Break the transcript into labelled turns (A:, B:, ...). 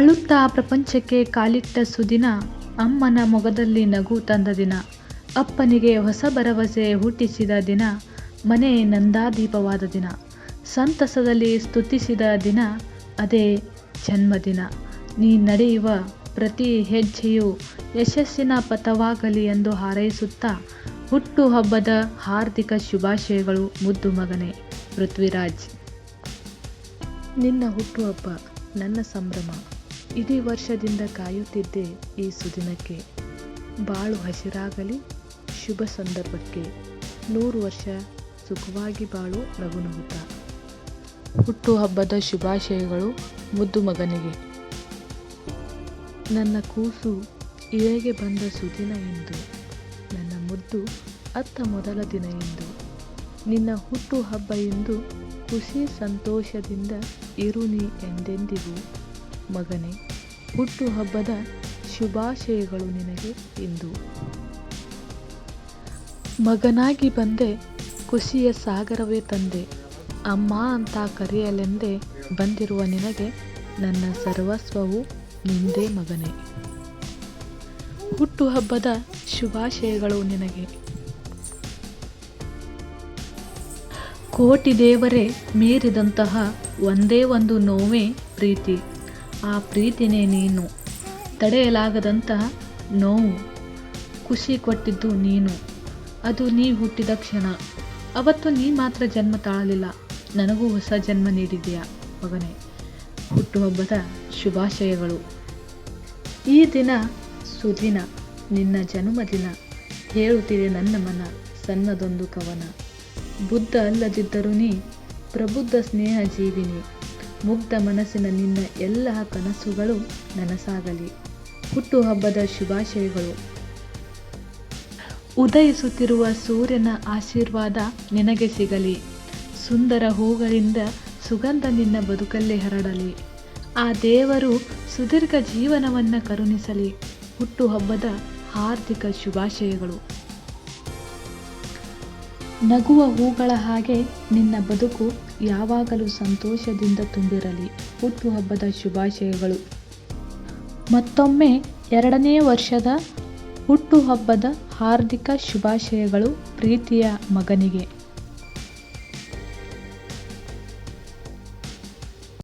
A: ಅಳುತ್ತಾ ಪ್ರಪಂಚಕ್ಕೆ ಕಾಲಿಟ್ಟ ಸುದಿನ, ಅಮ್ಮನ ಮೊಗದಲ್ಲಿ ನಗು ತಂದ ದಿನ, ಅಪ್ಪನಿಗೆ ಹೊಸ ಭರವಸೆ ಹುಟ್ಟಿಸಿದ ದಿನ, ಮನೆ ನಂದಾದೀಪವಾದ ದಿನ, ಸಂತಸದಲ್ಲಿ ಸ್ತುತಿಸಿದ ದಿನ, ಅದೇ ಜನ್ಮದಿನ. ನೀ ನಡೆಯುವ ಪ್ರತಿ ಹೆಜ್ಜೆಯು ಯಶಸ್ಸಿನ ಪಥವಾಗಲಿ ಎಂದು ಹಾರೈಸುತ್ತಾ, ಹುಟ್ಟುಹಬ್ಬದ ಹಾರ್ದಿಕ ಶುಭಾಶಯಗಳು ಮುದ್ದು ಮಗನೇ ಪೃಥ್ವಿರಾಜ್. ನಿನ್ನ ಹುಟ್ಟುಹಬ್ಬ ನನ್ನ ಸಂಭ್ರಮ. ಇಡೀ ವರ್ಷದಿಂದ ಕಾಯುತ್ತಿದ್ದೆ ಈ ಸುದಿನಕ್ಕೆ. ಬಾಳು ಹಸಿರಾಗಲಿ ಶುಭ ಸಂದರ್ಭಕ್ಕೆ. 100 ವರ್ಷ ಸುಖವಾಗಿ ಬಾಳು ನಗುನಗುತ್ತಾ. ಹುಟ್ಟುಹಬ್ಬದ ಶುಭಾಶಯಗಳು ಮುದ್ದು ಮಗನಿಗೆ. ನನ್ನ ಕೂಸು ಇಳೆಗೆ ಬಂದ ಸುದಿನ ಎಂದು, ನನ್ನ ಮುದ್ದು ಅತ್ತ ಮೊದಲ ದಿನ ಎಂದು. ನಿನ್ನ ಹುಟ್ಟುಹಬ್ಬ ಎಂದು ಖುಷಿ ಸಂತೋಷದಿಂದ ಇರು ನೀ ಎಂದೆಂದಿಗೂ ಮಗನೇ. ಹುಟ್ಟುಹಬ್ಬದ ಶುಭಾಶಯಗಳು ನಿನಗೆ ಇಂದು. ಮಗನಾಗಿ ಬಂದೆ, ಖುಷಿಯ ಸಾಗರವೇ ತಂದೆ, ಅಮ್ಮ ಅಂತ ಕರೆಯಲೆಂದೇ ಬಂದಿರುವ ನಿನಗೆ ನನ್ನ ಸರ್ವಸ್ವವು ನಿಂದೇ ಮಗನೇ. ಹುಟ್ಟುಹಬ್ಬದ ಶುಭಾಶಯಗಳು ನಿನಗೆ. ಕೋಟಿ ದೇವರೇ ಮೀರಿದಂತಹ ಒಂದೇ ಒಂದು ನೋವೇ ಪ್ರೀತಿ. ಆ ಪ್ರೀತಿನೇ ನೀನು. ತಡೆಯಲಾಗದಂತಹ ನೋವು. ಖುಷಿ ಕೊಟ್ಟಿದ್ದು ನೀನು. ಅದು ನೀ ಹುಟ್ಟಿದ ಕ್ಷಣ. ಅವತ್ತು ನೀ ಮಾತ್ರ ಜನ್ಮ ತಾಳಲಿಲ್ಲ, ನನಗೂ ಹೊಸ ಜನ್ಮ ನೀಡಿದೆಯಾ ಮಗನೇ. ಹುಟ್ಟುಹಬ್ಬದ ಶುಭಾಶಯಗಳು. ಈ ದಿನ ಸುದಿನ, ನಿನ್ನ ಜನ್ಮದಿನ. ಹೇಳುತ್ತಿದೆ ನನ್ನ ಮನ ಸಣ್ಣದೊಂದು ಕವನ. ಬುದ್ಧ ಅಲ್ಲದಿದ್ದರೂ ನೀ ಪ್ರಬುದ್ಧ ಸ್ನೇಹ ಜೀವಿನಿ. ಮುಗ್ಧ ಮನಸ್ಸಿನ ನಿನ್ನ ಎಲ್ಲ ಕನಸುಗಳು ನನಸಾಗಲಿ. ಹುಟ್ಟುಹಬ್ಬದ ಶುಭಾಶಯಗಳು. ಉದಯಿಸುತ್ತಿರುವ ಸೂರ್ಯನ ಆಶೀರ್ವಾದ ನಿನಗೆ ಸಿಗಲಿ. ಸುಂದರ ಹೂಗಳಿಂದ ಸುಗಂಧ ನಿನ್ನ ಬದುಕಲ್ಲಿ ಹರಡಲಿ. ಆ ದೇವರು ಸುದೀರ್ಘ ಜೀವನವನ್ನು ಕರುಣಿಸಲಿ. ಹುಟ್ಟುಹಬ್ಬದ ಹಾರ್ದಿಕ ಶುಭಾಶಯಗಳು. ನಗುವ ಹೂಗಳ ಹಾಗೆ ನಿನ್ನ ಬದುಕು ಯಾವಾಗಲೂ ಸಂತೋಷದಿಂದ ತುಂಬಿರಲಿ. ಹುಟ್ಟುಹಬ್ಬದ ಶುಭಾಶಯಗಳು. ಮತ್ತೊಮ್ಮೆ 2ನೇ ವರ್ಷದ ಹುಟ್ಟುಹಬ್ಬದ ಹಾರ್ದಿಕ ಶುಭಾಶಯಗಳು ಪ್ರೀತಿಯ ಮಗನಿಗೆ.